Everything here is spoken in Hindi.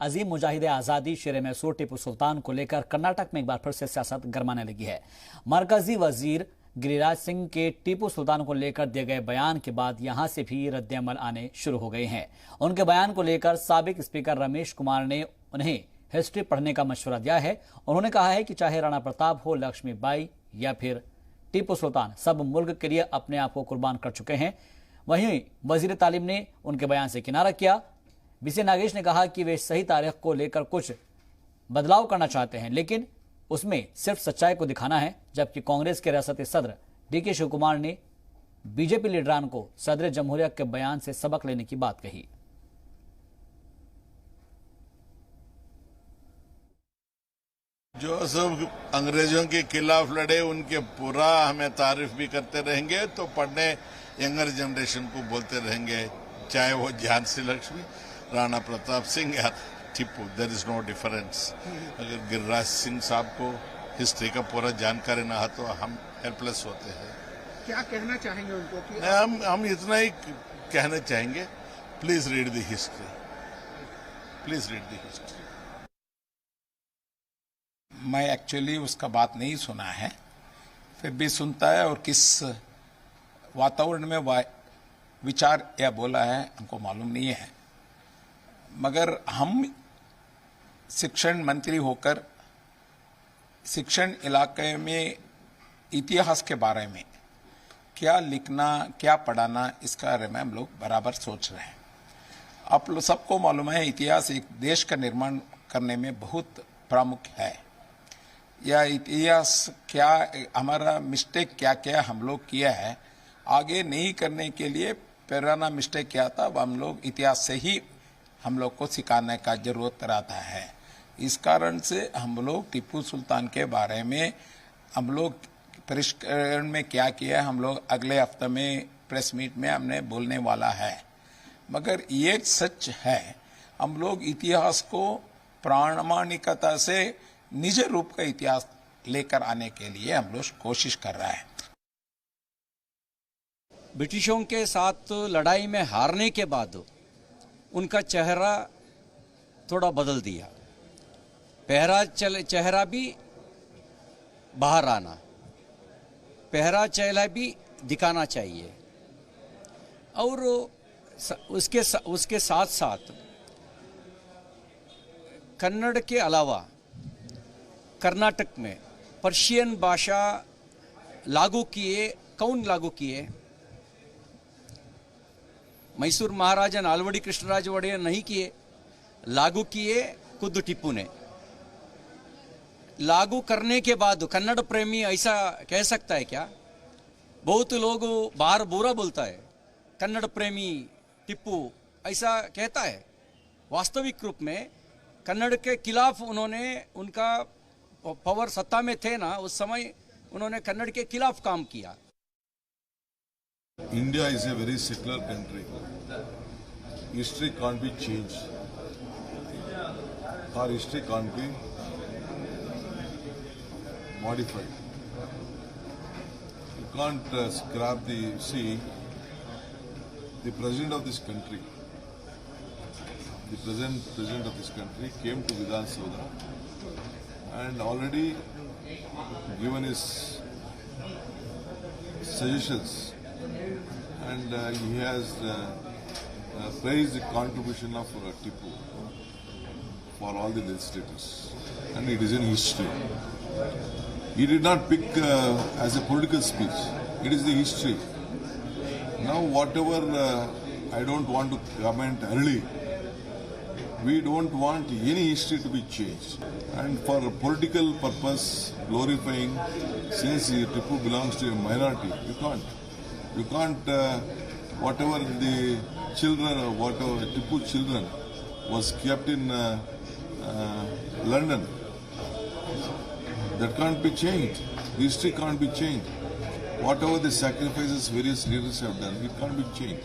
अजीम मुजाहिद आज़ादी शेर मैसूर टीपू सुल्तान को लेकर कर्नाटक में एक बार फिर से सियासत गरमाने लगी है। मरकजी वजीर गिरिराज सिंह के टीपू सुल्तान को लेकर दिए गए बयान के बाद यहां से भी रद्द-ए-अमल आने शुरू हो गए हैं। उनके बयान को लेकर साबिक स्पीकर रमेश कुमार ने उन्हें हिस्ट्री पढ़ने का मशवरा दिया है। उन्होंने कहा है कि चाहे राणा प्रताप हो, लक्ष्मीबाई या फिर टीपू सुल्तान, सब मुल्क के लिए अपने आप को कुर्बान कर चुके हैं। वहीं वजीर तालीम ने उनके बयान से किनारा किया। बीसी नागेश ने कहा कि वे सही तारीख को लेकर कुछ बदलाव करना चाहते हैं, लेकिन उसमें सिर्फ सच्चाई को दिखाना है। जबकि कांग्रेस के रियासती सदर डीके शिवकुमार ने बीजेपी लीडरान को सदर जमहूरिया के बयान से सबक लेने की बात कही। जो सब अंग्रेजों के खिलाफ लड़े उनके पूरा हमें तारीफ भी करते रहेंगे, तो पढ़ने यंगर जनरेशन को बोलते रहेंगे, चाहे वो झांसी लक्ष्मी, राणा प्रताप सिंह या Tipu, there is no difference. अगर गिरिराज सिंह साहब को हिस्ट्री का पूरा जानकारी ना हो तो हम हेल्पलेस होते हैं। क्या कहना चाहेंगे उनको कि हम इतना ही कहना चाहेंगे, please read the history, please read the history. मैं एक्चुअली उसका बात नहीं सुना है, फिर भी सुनता है और किस वातावरण में विचार या बोला है हमको मालूम नहीं है। मगर हम शिक्षण मंत्री होकर शिक्षण इलाके में इतिहास के बारे में क्या लिखना, क्या पढ़ाना, इसके बारे में हम लोग बराबर सोच रहे हैं। आप लोग सबको मालूम है, इतिहास एक देश का निर्माण करने में बहुत प्रमुख है। यह इतिहास क्या हमारा मिस्टेक क्या क्या हम लोग किया है, आगे नहीं करने के लिए पुराना मिस्टेक क्या था, अब हम लोग इतिहास से ही हम लोग को सिखाने का जरूरत रहता है। इस कारण से हम लोग टीपू सुल्तान के बारे में हम लोग परिष्करण में क्या किया, हम लोग अगले हफ्ते में प्रेस मीट में हमने बोलने वाला है। मगर ये सच है, हम लोग इतिहास को प्रामाणिकता से निज रूप का इतिहास लेकर आने के लिए हम लोग कोशिश कर रहे हैं। ब्रिटिशों के साथ लड़ाई में हारने के बाद उनका चेहरा थोड़ा बदल दिया, चेहरा भी बाहर आना, चेहरा भी दिखाना चाहिए। और उसके साथ साथ कन्नड़ के अलावा कर्नाटक में पर्शियन भाषा लागू किए। कौन लागू किए? मैसूर महाराजा नालवड़ी कृष्णराज वड़ैया नहीं किए, लागू किए खुद टीपू ने। लागू करने के बाद कन्नड़ प्रेमी ऐसा कह सकता है क्या? बहुत लोग बाहर बुरा बोलता है, कन्नड़ प्रेमी टीपू ऐसा कहता है। वास्तविक रूप में कन्नड़ के खिलाफ उन्होंने, उनका पावर सत्ता में थे ना, उस समय उन्होंने कन्नड़ के खिलाफ काम किया। India is a very secular country. History can't be changed. Our history can't be modified. You can't scrap the... See, the president of this country, the present president of this country came to Vidhan Sabha and already given his suggestions, and he has praised the contribution of Tipu for all the legislators, and it is in history. He did not pick as a political speech, it is the history. Now whatever, I don't want to comment early, we don't want any history to be changed, and for political purpose glorifying, since Tipu belongs to a minority, you can't whatever the children or whatever Tipu children was kept in London, that can't be changed. History can't be changed. Whatever the sacrifices various leaders have done, it can't be changed.